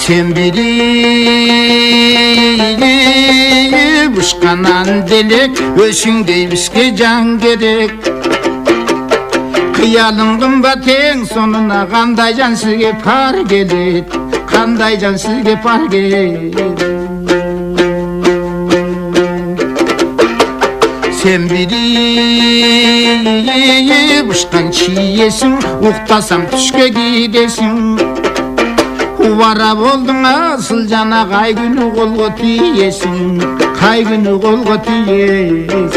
Sen biri uçkanan delek, özüngdey bizge can gerek. Kıyalın kımbat en sonuna kanday can sizge par gelet, kanday can sizge par gelet. Sen biri uçkan çiyesin, uqtasam tüşke gidesin. Uvara boldun asıl cana, kay günü kolga tiyesin, kay günü kolga tiyesin.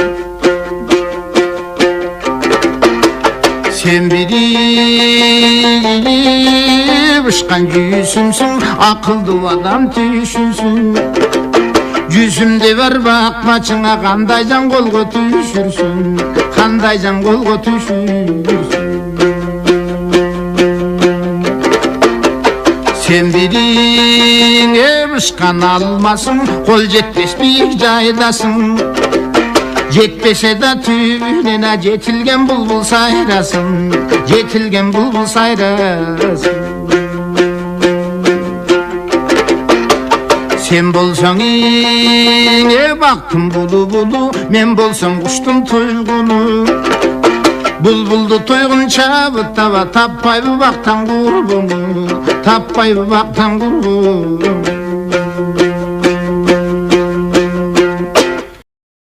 Sen biri uçkan yüzümsün, akıllı adam düşünsün. Yüzümde var bakmaçına, kandaycan kolga düşürsün, kandaycan kolga düşürsün. Sen birine uçkan almasın, kol jetmez bir caydasın. Jetpese de tüyüne jetilgen bulbul sayrasın, jetilgen bulbul sayrasın. Sen bolsan ine baktım bulu bulu, men bolsam kuştum tuygunu. Bulbuldu tuygun çabıt tava, tappay bu baktan gurbunu, tappay bu baktan gurbunu.